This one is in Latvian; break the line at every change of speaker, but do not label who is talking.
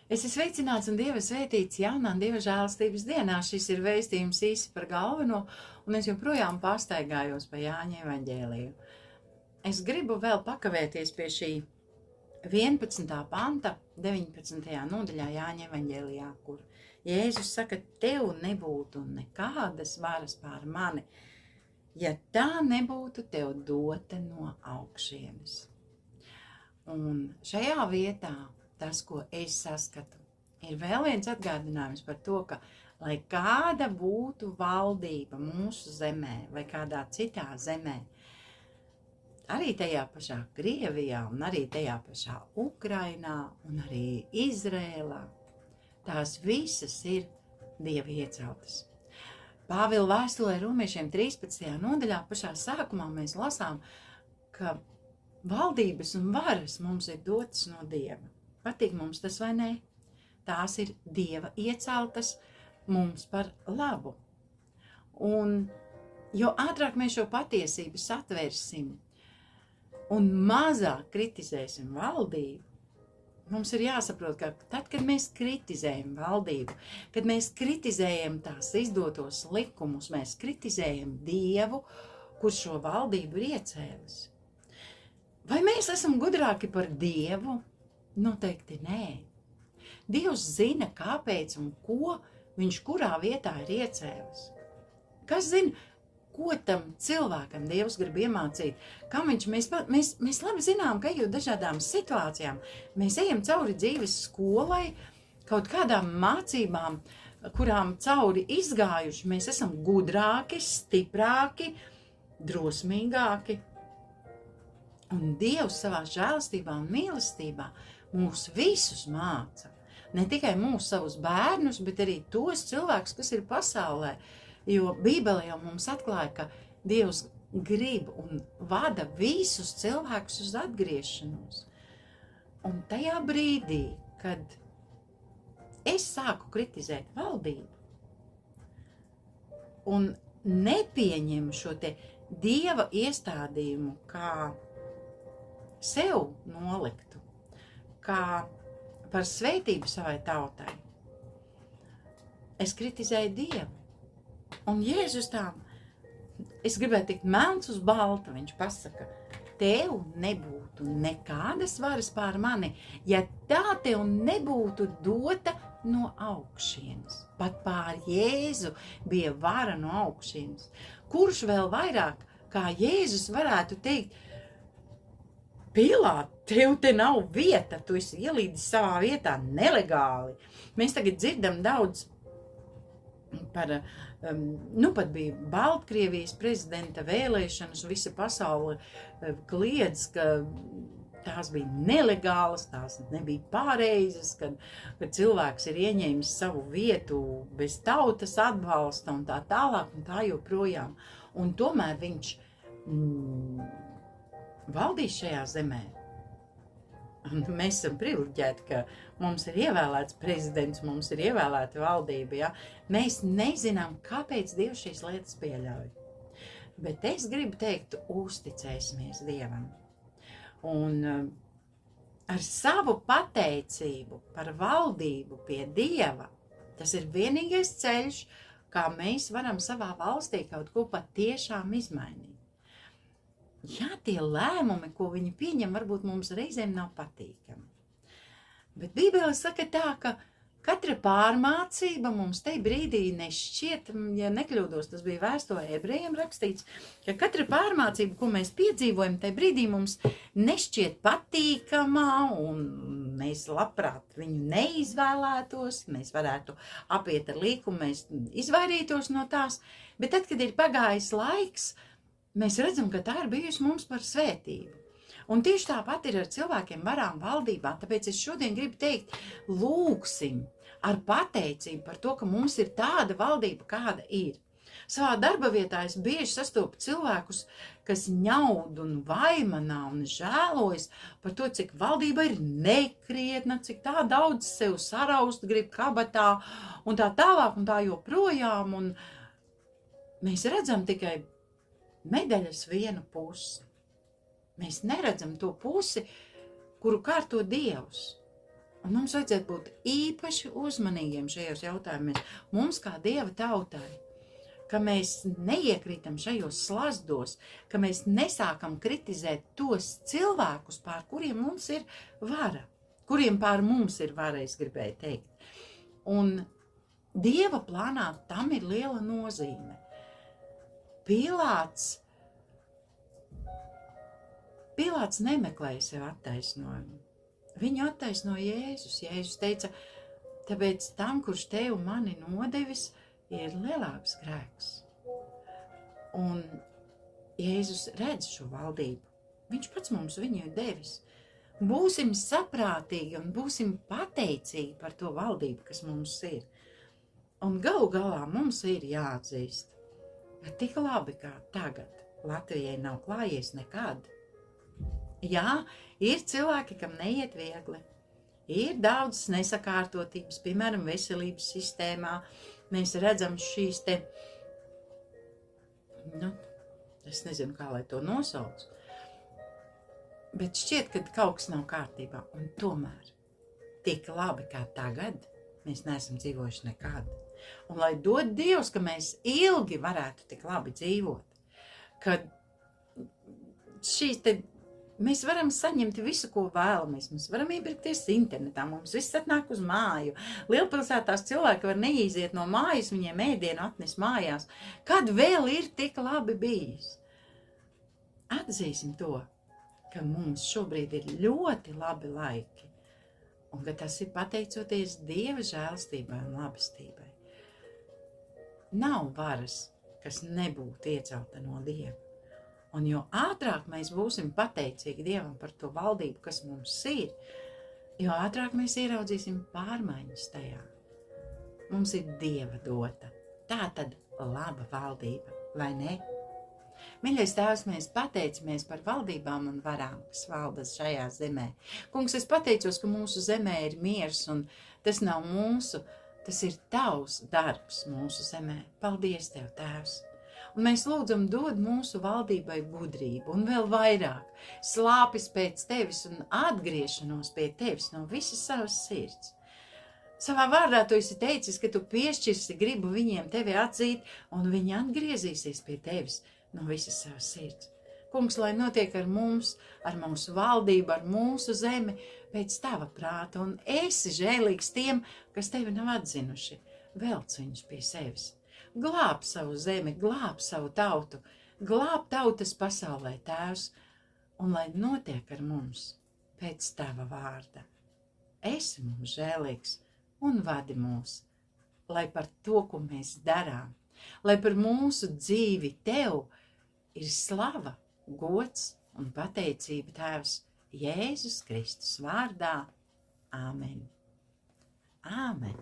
Esi sveicināts un Dieva svētīts jaunā Dieva žēlastības dienā. Šis ir vēstījums īsi par galveno, un es joprojām pastaigājos pa Jāņa evaņģēliju. Es gribu vēl pakavēties pie šī 11. panta, 19. nodaļā Jāņa evaņģēlijā, kur Jēzus saka, tev nebūtu nekādas varas pār mani, ja tā nebūtu tev dota no augšienes. Un šajā vietā tas, ko es saskatu, ir vēl viens atgādinājums par to, ka, lai kāda būtu valdība mūsu zemē vai kādā citā zemē, arī tajā pašā Krievijā un arī tajā pašā Ukrainā un arī Izrēlā, tās visas ir Dieva ieceltas. Pāvila vēstulē Romiešiem 13. nodaļā pašā sākumā mēs lasām, ka valdības un varas mums ir dotas no Dieva. Patīk mums tas vai nē? Tās ir Dieva ieceltas mums par labu. Un jo ātrāk mēs šo patiesību satversim un mazāk kritizēsim valdību, mums ir jāsaprot, ka tad, kad mēs kritizējam valdību, kad mēs kritizējam tās izdotos likumus, mēs kritizējam Dievu, kurš šo valdību ir iecēlis. Vai mēs esam gudrāki par Dievu? Noteikti nē. Dievs zina, kāpēc un ko viņš kurā vietā ir iecēlis. Kas zina, ko tam cilvēkam Dievs grib iemācīt? Mēs labi zinām, ka ejot dažādām situācijām, mēs ejam cauri dzīves skolai, kaut kādām mācībām, kurām cauri izgājuši, mēs esam gudrāki, stiprāki, drosmīgāki. Un Dievs savā žēlastībā un mīlestībā mūs visus māca. Ne tikai mūs savus bērnus, bet arī tos cilvēkus, kas ir pasaulē. Jo Bībele jau mums atklāja, ka Dievs grib un vada visus cilvēkus uz atgriešanos. Un tajā brīdī, kad es sāku kritizēt valdību un nepieņemu šo te Dieva iestādījumu kā sev noliktu, kā par svētību savai tautai, es kritizēju Dievu. Un Jēzus tām, es gribēju tikt melns uz balta, viņš pasaka, tev nebūtu nekādas varas pār mani, ja tā tev nebūtu dota no augšienes. Pat pār Jēzu bija vara no augšienes. Kurš vēl vairāk, kā Jēzus varētu teikt, Pilāt, tev te nav vieta, tu esi ielīdis savā vietā nelegāli. Mēs tagad dzirdam daudz par, pat bija Baltkrievijas prezidenta vēlēšanas, visa pasaule kliedz, ka tās bija nelegālas, tās nebija pareizas, kad cilvēks ir ieņēmis savu vietu bez tautas atbalsta un tā tālāk un tā joprojām. Un tomēr viņš valdīs šajā zemē. Un mēs esam privileģēti, ka mums ir ievēlēts prezidents, mums ir ievēlēta valdība. Ja? Mēs nezinām, kāpēc Dievs šīs lietas pieļauj. Bet es gribu teikt, uzticēsimies Dievam. Un ar savu pateicību par valdību pie Dieva, tas ir vienīgais ceļš, kā mēs varam savā valstī kaut ko patiešām izmainīt. Jā, tie lēmumi, ko viņi pieņem, varbūt mums reizēm nav patīkami. Bet Bībele saka tā, ka katra pārmācība mums te brīdī nešķiet, ja nekļūdos, tas bija vēstulē Ebrejiem rakstīts, ka katra pārmācība, ko mēs piedzīvojam, te brīdī mums nešķiet patīkamā un mēs labprāt viņu neizvēlētos, mēs varētu apiet ar likumu, mēs izvairītos no tās, bet tad, kad ir pagājis laiks, mēs redzam, ka tā ir bijusi mums par svētību. Un tieši tāpat ir ar cilvēkiem varām valdībā, tāpēc es šodien gribu teikt, lūgsim ar pateicību par to, ka mums ir tāda valdība, kāda ir. Savā darba vietā es bieži sastopu cilvēkus, kas ņaud un vaimanā un žēlojas par to, cik valdība ir nekrietna, cik tā daudz sev saraust grib kabatā un tā tālāk un tā joprojām. Un mēs redzam tikai medaļas vienu pusi. Mēs neredzam to pusi, kuru kārto Dievs. Un mums vajadzētu būt īpaši uzmanīgiem šajos jautājumos. Mums kā Dieva tautai, ka mēs neiekrītam šajos slazdos, ka mēs nesākam kritizēt tos cilvēkus, pār kuriem mums ir vara, kuriem pār mums ir vara, es gribēju teikt. Un Dieva plānā tam ir liela nozīme. Pilāts nemeklēja sev attaisnojumu. Viņu attaisnoja Jēzus. Jēzus teica, tāpēc tam, kurš tevi un mani nodevis, ir lielāks grēks. Un Jēzus redz šo valdību. Viņš pats mums viņu ir devis. Būsim saprātīgi un būsim pateicīgi par to valdību, kas mums ir. Un galu galā mums ir jāatzīst, ka tik labi kā tagad Latvijai nav klājies nekad. Jā, ir cilvēki, kam neiet viegli. Ir daudzas nesakārtotības, piemēram, veselības sistēmā. Mēs redzam šīs te, es nezinu, kā lai to nosauc, bet šķiet, ka kaut kas nav kārtībā. Un tomēr tik labi kā tagad mēs neesam dzīvojuši nekad. Un lai dod Dievs, ka mēs ilgi varētu tik labi dzīvot, kad mēs varam saņemt visu, ko vēlamies. Mēs varam iepirkties internetā, mums viss atnāk uz māju. Lielpilsētās cilvēki var neiziet no mājas, viņiem ēdienu atnes mājās. Kad vēl ir tik labi bijis? Atzīsim to, ka mums šobrīd ir ļoti labi laiki, un ka tas ir pateicoties Dieva žēlstībai un labestībai. Nav varas, kas nebūtu iecelta no Dieva. Un jo ātrāk mēs būsim pateicīgi Dievam par to valdību, kas mums ir, jo ātrāk mēs ieraudzīsim pārmaiņas tajā. Mums ir Dieva dota. Tā tad laba valdība, vai ne? Mīļais Tēvs, mēs pateicamies par valdībām un varām, kas valda šajā zemē. Kungs, es pateicos, ka mūsu zemē ir miers, un tas nav mūsu, tas ir Tavs darbs mūsu zemē. Paldies Tev, Tēvs! Un mēs lūdzam dod mūsu valdībai gudrību un vēl vairāk slāpes pēc Tevis un atgriešanos pie Tevis no visas savas sirds. Savā vārdā Tu esi teicis, ka Tu piešķirsi gribu viņiem Tevi atzīt, un viņi atgriezīsies pie Tevis no visas savas sirds. Kungs, lai notiek ar mums, ar mūsu valdību, ar mūsu zemi, pēc Tava prāta, un esi žēlīgs tiem, kas Tevi nav atzinuši. Velc viņus pie sevis. Glāb savu zemi, glāb savu tautu, glāb tautas pasaulē, Tēvs, un lai notiek ar mums pēc Tava vārda. Esi mums žēlīgs un vadi mūs, lai par to, ko mēs darām, lai par mūsu dzīvi Tev ir slava, gods un pateicība, Tēvs, Jēzus Kristus vārdā. Āmen. Āmen.